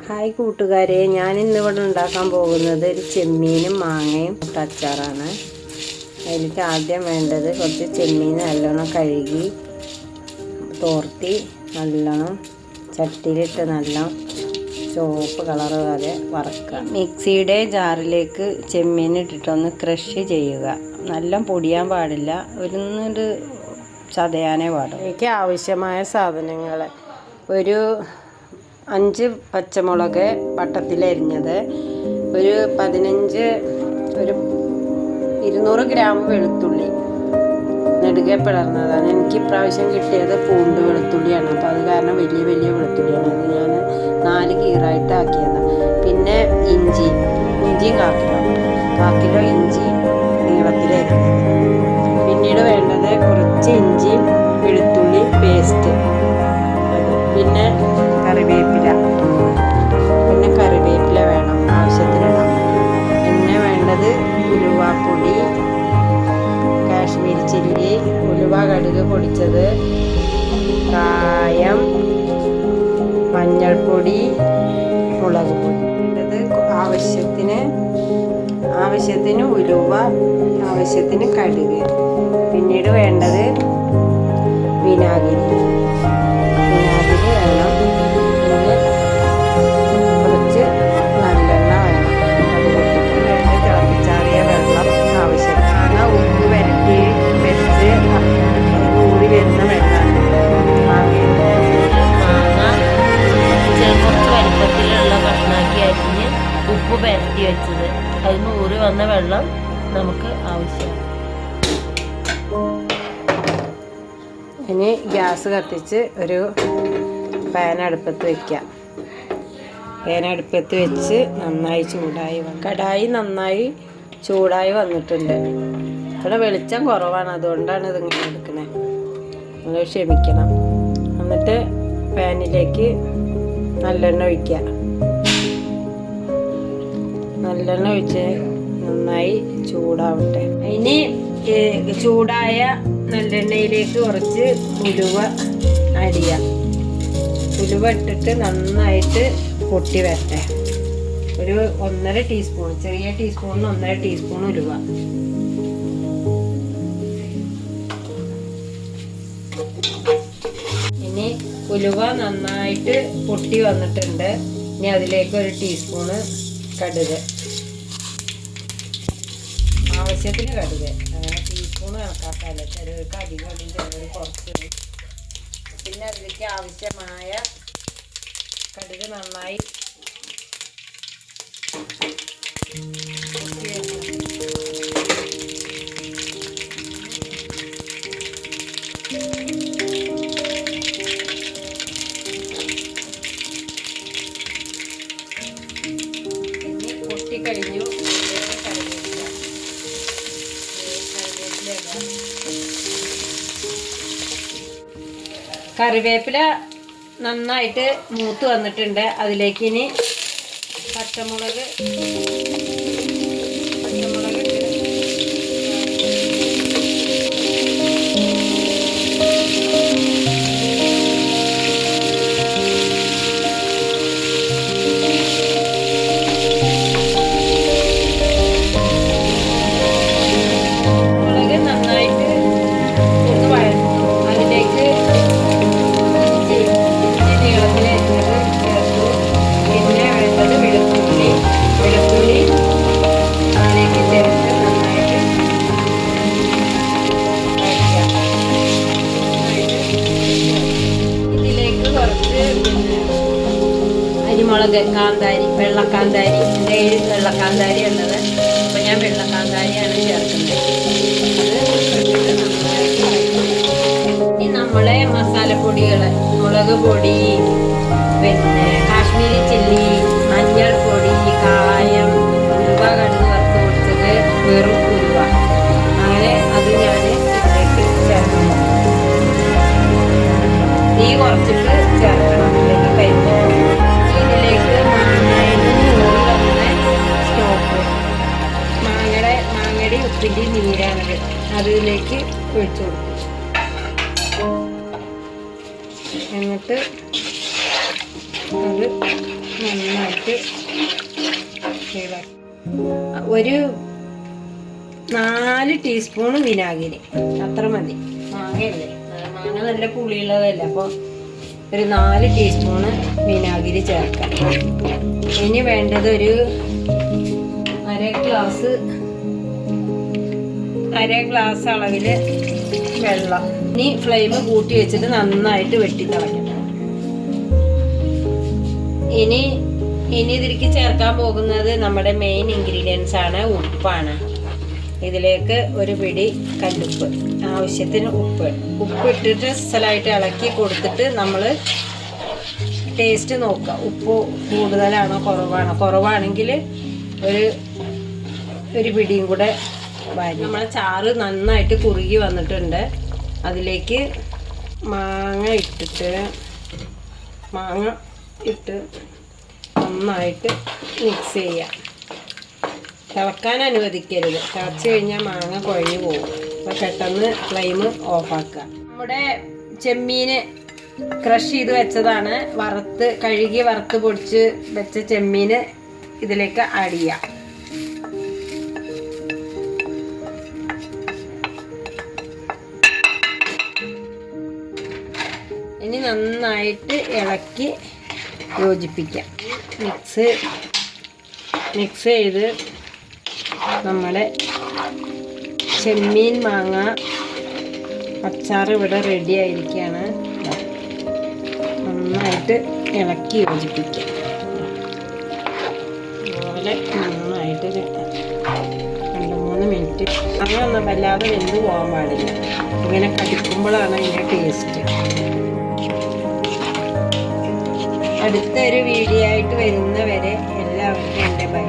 Hi കൂട്ടുകാരെ, ഞാൻ ഇന്നിവിടെ ഉണ്ടാക്കാൻ പോകുന്നത് ഒരു ചെമ്മീനും മാങ്ങയും അച്ചാറാണ്. അതിലേക്ക് ആദ്യം വേണ്ടത് കുറച്ച് ചെമ്മീൻ നല്ലോണം കഴുകി തോർത്തി നല്ലോണം ചട്ടിയിലിട്ട് നല്ല ചുവപ്പ് കളറ് വരെ വറക്കുക. മിക്സിയുടെ ജാറിലേക്ക് ചെമ്മീൻ ഇട്ടിട്ടൊന്ന് ക്രഷ് ചെയ്യുക. നല്ല പൊടിയാൻ പാടില്ല, ഒരു ചതയാനേ പാടും. എനിക്ക് ആവശ്യമായ സാധനങ്ങൾ: ഒരു 5 പച്ചമുളക് വട്ടത്തിലരിഞ്ഞത്, ഒരു 200 ഗ്രാം വെളുത്തുള്ളി നെടുകെ പിളർന്നതാണ്. എനിക്ക് ഇപ്രാവശ്യം കിട്ടിയത് പൂണ്ട് വെളുത്തുള്ളിയാണ്, അപ്പോൾ അത് കാരണം വലിയ വെളുത്തുള്ളിയാണ്. അത് ഞാൻ 4 കീറായിട്ട് ആക്കിയതാണ്. പിന്നെ ഇഞ്ചിയും 1 കിലോ ഇഞ്ചി നീളത്തിലരിഞ്ഞത്. പിന്നീട് വേണ്ടത് കുറച്ച് ഇഞ്ചിയും വെളുത്തുള്ളി പേസ്റ്റ്, പിന്നെ കറിവേപ്പില വേണം, ആവശ്യത്തിനിടാം. പിന്നെ വേണ്ടത് ഉലുവാപ്പൊടി, കാശ്മീരി ചില്ലി, ഉലുവ കടുക് പൊടിച്ചത്, കായം, മഞ്ഞൾപ്പൊടി, മുളക് പൊടി. വേണ്ടത് ആവശ്യത്തിന് ഉലുവ, ആവശ്യത്തിന് കടുക്. പിന്നീട് വേണ്ടത് വിനാഗിരി വേണം. പിന്നെ കുറച്ച് നല്ലെണ്ണ വേണം. അതുകൊണ്ട് തിളപ്പിച്ചാറിയ വെള്ളം ആവശ്യമാണ്. ഉപ്പ് വരട്ടി വെച്ച് ഊറി വരുന്ന വെള്ളമാണ്. മാങ്ങ കുറച്ച് വലിപ്പത്തിലുള്ള കഷ്ണാക്കി അരിഞ്ഞ് ഉപ്പ് പരട്ടി വെച്ചത്, അതിന് ഊറി വന്ന വെള്ളം നമുക്ക് ആവശ്യമാണ്. ഇനി ഗ്യാസ് കത്തിച്ച് ഒരു പാൻ അടുപ്പത്ത് വയ്ക്കാം. പാൻ അടുപ്പത്ത് വെച്ച് നന്നായി കടായി നന്നായി ചൂടായി വന്നിട്ടുണ്ട്. ഇവിടെ വെളിച്ചം കുറവാണ്, അതുകൊണ്ടാണ് ഇതിങ്ങനെ എടുക്കുന്നത്. നിങ്ങൾ ക്ഷമിക്കണം. എന്നിട്ട് പാനിലേക്ക് നല്ലെണ്ണ ഒഴിക്കുക. നല്ലെണ്ണ ഒഴിച്ച് നന്നായി ചൂടാവട്ടെ. ഇനി ചൂടായ നല്ലെണ്ണയിലേക്ക് കുറച്ച് ഉലുവ അരിയാം. ഉലുവ ഇട്ടിട്ട് നന്നായിട്ട് പൊട്ടി വരട്ടെ. ഒരു 1.5 ടീസ്പൂൺ, ചെറിയ ടീസ്പൂണിന് 1.5 ടീസ്പൂൺ ഉലുവ. ഇനി ഉലുവ നന്നായിട്ട് പൊട്ടി വന്നിട്ടുണ്ട്. ഇനി അതിലേക്ക് 1 ടീസ്പൂണ് കടുക്, ആവശ്യത്തിന് കടുക്. ടീസ്പൂണ് കണക്കാക്കാല്ല, ചിലർക്ക് അധികം ഇടും, ചിലർ കുറച്ചിടും. പിന്നെ അതിലേക്ക് ആവശ്യമായ കടുക് നന്നായി പൊട്ടിക്കഴിഞ്ഞു. കറിവേപ്പില നന്നായിട്ട് മൂത്ത് വന്നിട്ടുണ്ട്. അതിലേക്ക് ഇനി പച്ചമുളക് നന്നായിട്ട് ഒന്ന് വഴറ്റും. അതിലേക്ക് അരിമുളക്, കാന്താരി, വെള്ളക്കാന്താരി. എൻ്റെ കയ്യിൽ വെള്ളക്കാന്താരി ഉള്ളത്, അപ്പോൾ ഞാൻ വെള്ളക്കാന്താരിയാണ് ചേർക്കുന്നത്. ഇനി നമ്മളെ മസാലപ്പൊടികൾ: മുളക് പൊടി, പിന്നെ കാശ്മീരി ചില്ലി, മഞ്ഞൾപ്പൊടി, കായം, ഉലുവ കടുക് വറുത്ത് കൊടുത്തത്, വെറും ഉലുവ. അങ്ങനെ അത് ഞാൻ ഇതിലേക്ക് ചേർക്കണം. തീ കുറച്ചിട്ട് ചേർക്കണം, അല്ലെങ്കിൽ കരിഞ്ഞു. ഇതിലേക്ക് സ്റ്റോക്ക് മാങ്ങയുടെ ഉപ്പിൻ്റെ നീരാണത്, അതിലേക്ക് ഒഴിച്ചു കൊടുക്കും. എന്നിട്ട് അത് നന്നായിട്ട് ഒരു 4 ടീസ്പൂൺ വിനാഗിരി അത്ര മതി. മാങ്ങയല്ലേ, മാങ്ങ നല്ല പുളിയുള്ളതല്ല, അപ്പോൾ ഒരു 4 ടീസ്പൂണ് വിനാഗിരി ചേർക്കാം. ഇനി വേണ്ടത് ഒരു അര ഗ്ലാസ് അളവിൽ വെള്ളം. ഇനി ഫ്ലെയിം കൂട്ടി വെച്ചിട്ട് നന്നായിട്ട് വെട്ടിത്തിളയ്ക്കണം. ഇനി ഇതിലേക്ക് ചേർക്കാൻ പോകുന്നത് നമ്മുടെ മെയിൻ ഇൻഗ്രീഡിയൻസ് ആണ്, ഉപ്പാണ്. ഇതിലേക്ക് ഒരു പിടി കല്ലുപ്പ്, ആവശ്യത്തിന് ഉപ്പ് ഇട്ടിട്ട് സ്ഥലമായിട്ട് ഇളക്കി കൊടുത്തിട്ട് നമ്മൾ ടേസ്റ്റ് നോക്കുക. ഉപ്പ് കൂടുതലാണോ കുറവാണെങ്കിൽ ഒരു പിടിയും കൂടെ വാരി. നമ്മളെ ചാറ് നന്നായിട്ട് കുറുകി വന്നിട്ടുണ്ട്. അതിലേക്ക് മാങ്ങ ഇട്ട് നന്നായിട്ട് മിക്സ് ചെയ്യുക. തിളക്കാൻ അനുവദിക്കരുത്, തിളച്ച് കഴിഞ്ഞാൽ മാങ്ങ കുഴഞ്ഞു പോകും. അപ്പോൾ പെട്ടെന്ന് ഫ്ലെയിം ഓഫാക്കുക. നമ്മുടെ ചെമ്മീന് ക്രഷ് ചെയ്ത് വെച്ചതാണ്, കഴുകി വറുത്ത് പൊടിച്ച് വെച്ച ചെമ്മീന് ഇതിലേക്ക് ആഡ് ചെയ്യാം. ഇനി നന്നായിട്ട് ഇളക്കി യോജിപ്പിക്കാം. മിക്സ് ചെയ്ത് നമ്മുടെ ചെമ്മീൻ മാങ്ങ അച്ചാർ ഇവിടെ റെഡി ആയിരിക്കുകയാണ്. നന്നായിട്ട് ഇളക്കി യോജിപ്പിക്കാം. അതുപോലെ നന്നായിട്ട് 2-3 മിനിറ്റ്. അങ്ങനെ വല്ലാതെ വെന്ത് പോകാൻ പാടില്ല. ഇങ്ങനെ കടിക്കുമ്പോഴാണ് അതിൻ്റെ ടേസ്റ്റ്. അടുത്തൊരു വീഡിയോ ആയിട്ട് വരുന്നവരെ എല്ലാവർക്കും എൻ്റെ ബൈ.